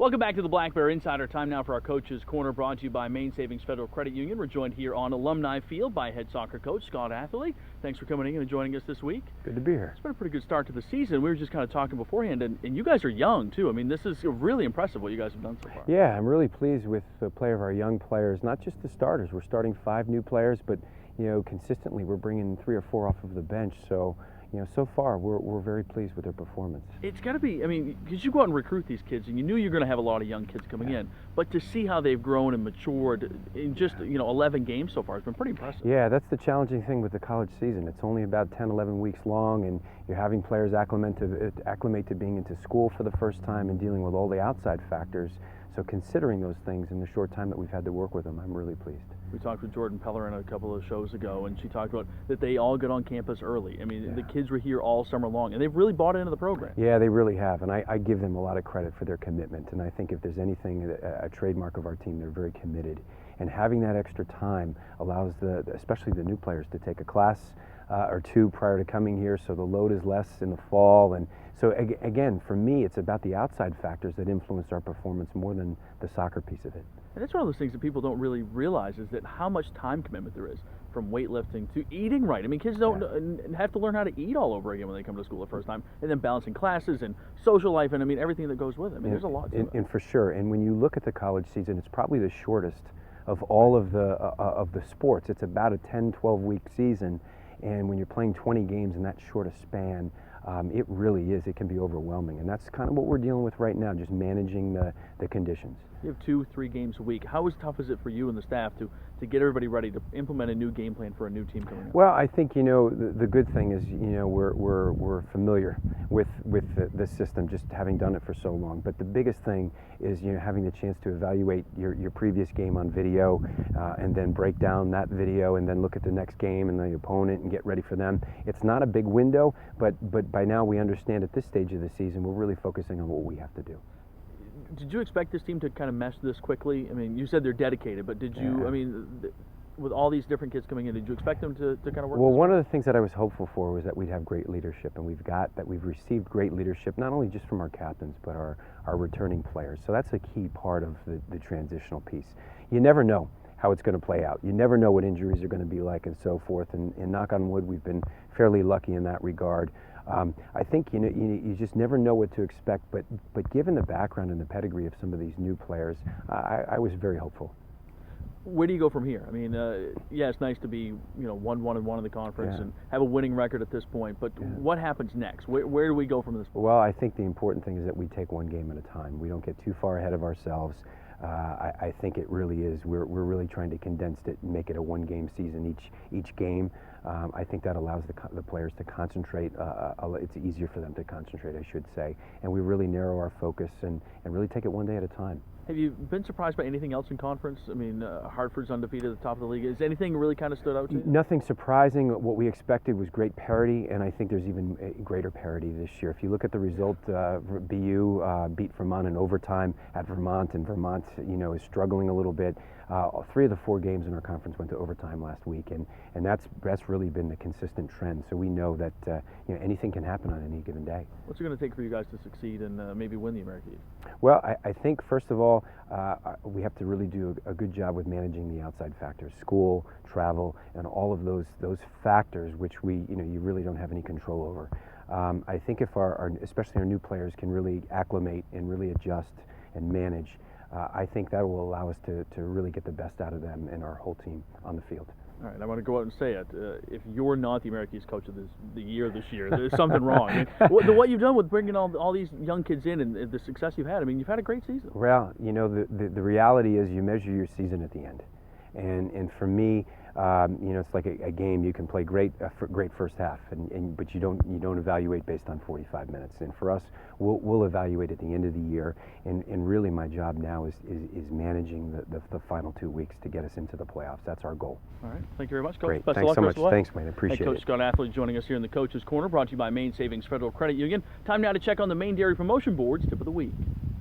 Welcome back to the Black Bear Insider. Time now for our Coach's Corner, brought to you by Maine Savings Federal Credit Union. We're joined here on Alumni Field by head soccer coach Scott Atherley. Thanks for coming in and joining us this week. Good to be here. It's been a pretty good start to the season. We were just kind of talking beforehand, and you guys are young, too. I mean, this is really impressive what you guys have done so far. Yeah, I'm really pleased with the play of our young players, not just the starters. We're starting 5 new players, but, consistently we're bringing 3 or 4 off of the bench. So, so far we're very pleased with their performance. It's got to be, because you go out and recruit these kids, and you knew you're going to have a lot of young kids coming in, but to see how they've grown and matured in just, 11 games so far has been pretty impressive. Yeah, that's the challenging thing with the college season. It's only about 10, 11 weeks long, and you're having players acclimate to being into school for the first time and dealing with all the outside factors. So considering those things in the short time that we've had to work with them, I'm really pleased. We talked with Jordan Pellerin a couple of shows ago, and she talked about that they all get on campus early. The kids were here all summer long, and they've really bought into the program. Yeah, they really have, and I give them a lot of credit for their commitment. And I think if there's anything, a trademark of our team, they're very committed. And having that extra time allows especially the new players to take a class or 2 prior to coming here, so the load is less in the fall. And so again, for me, it's about the outside factors that influence our performance more than the soccer piece of it. And that's one of those things that people don't really realize, is that how much time commitment there is, from weightlifting to eating right. Kids don't have to learn how to eat all over again when they come to school the first time, and then balancing classes and social life and everything that goes with it. There's a lot to it. And for sure, and when you look at the college season, it's probably the shortest of all of the sports. It's about a 10, 12-week season, and when you're playing 20 games in that short a span, it really is. It can be overwhelming, and that's kind of what we're dealing with right now, just managing the conditions. You have 2-3 games a week. How tough is it for you and the staff to get everybody ready to implement a new game plan for a new team coming up? Well, I think the good thing is we're familiar with the system, just having done it for so long. But the biggest thing is having the chance to evaluate your previous game on video, and then break down that video, and then look at the next game and the opponent and get ready for them. It's not a big window, but by now we understand at this stage of the season we're really focusing on what we have to do. Did you expect this team to kind of mesh this quickly? You said they're dedicated, but did you, with all these different kids coming in, did you expect them to kind of work? Well, one of the things that I was hopeful for was that we'd have great leadership, and we've received great leadership, not only just from our captains, but our returning players. So that's a key part of the transitional piece. You never know how it's going to play out. You never know what injuries are going to be like and so forth, and knock on wood, we've been fairly lucky in that regard. I think you just never know what to expect, but given the background and the pedigree of some of these new players, I was very hopeful. Where do you go from here? It's nice to be 1-1-1 in the conference and have a winning record at this point, but what happens next? Where do we go from this point? Well, I think the important thing is that we take one game at a time. We don't get too far ahead of ourselves. I think it really is. We're really trying to condense it and make it a 1-game season each game. I think that allows the players to concentrate. It's easier for them to concentrate, I should say. And we really narrow our focus and really take it one day at a time. Have you been surprised by anything else in conference? Hartford's undefeated at the top of the league. Is anything really kind of stood out to you? Nothing surprising. What we expected was great parity, and I think there's even greater parity this year. If you look at the result, BU beat Vermont in overtime at Vermont, and Vermont, is struggling a little bit. 3 of the 4 games in our conference went to overtime last week, and that's really been the consistent trend. So we know that anything can happen on any given day. What's it going to take for you guys to succeed and maybe win the American East? Well, I think first of all, we have to really do a good job with managing the outside factors, school, travel, and all of those factors which you really don't have any control over. I think if especially our new players can really acclimate and really adjust and manage, I think that will allow us to really get the best out of them and our whole team on the field. All right, I want to go out and say it. If you're not the American East Coach of the year this year, there's something wrong. What you've done with bringing all these young kids in and the success you've had, you've had a great season. Well, the reality is you measure your season at the end. And for me, it's like a game. You can play great first half, but you don't evaluate based on 45 minutes. And for us, we'll evaluate at the end of the year. And really, my job now is managing the final 2 weeks to get us into the playoffs. That's our goal. All right. Thank you very much, Coach. Great. Best Thanks of so luck. much. Thanks, Wayne. Appreciate it. Coach Scott Atherley joining us here in the Coach's Corner, brought to you by Maine Savings Federal Credit Union. Time now to check on the Maine Dairy Promotion Board's Tip of the Week.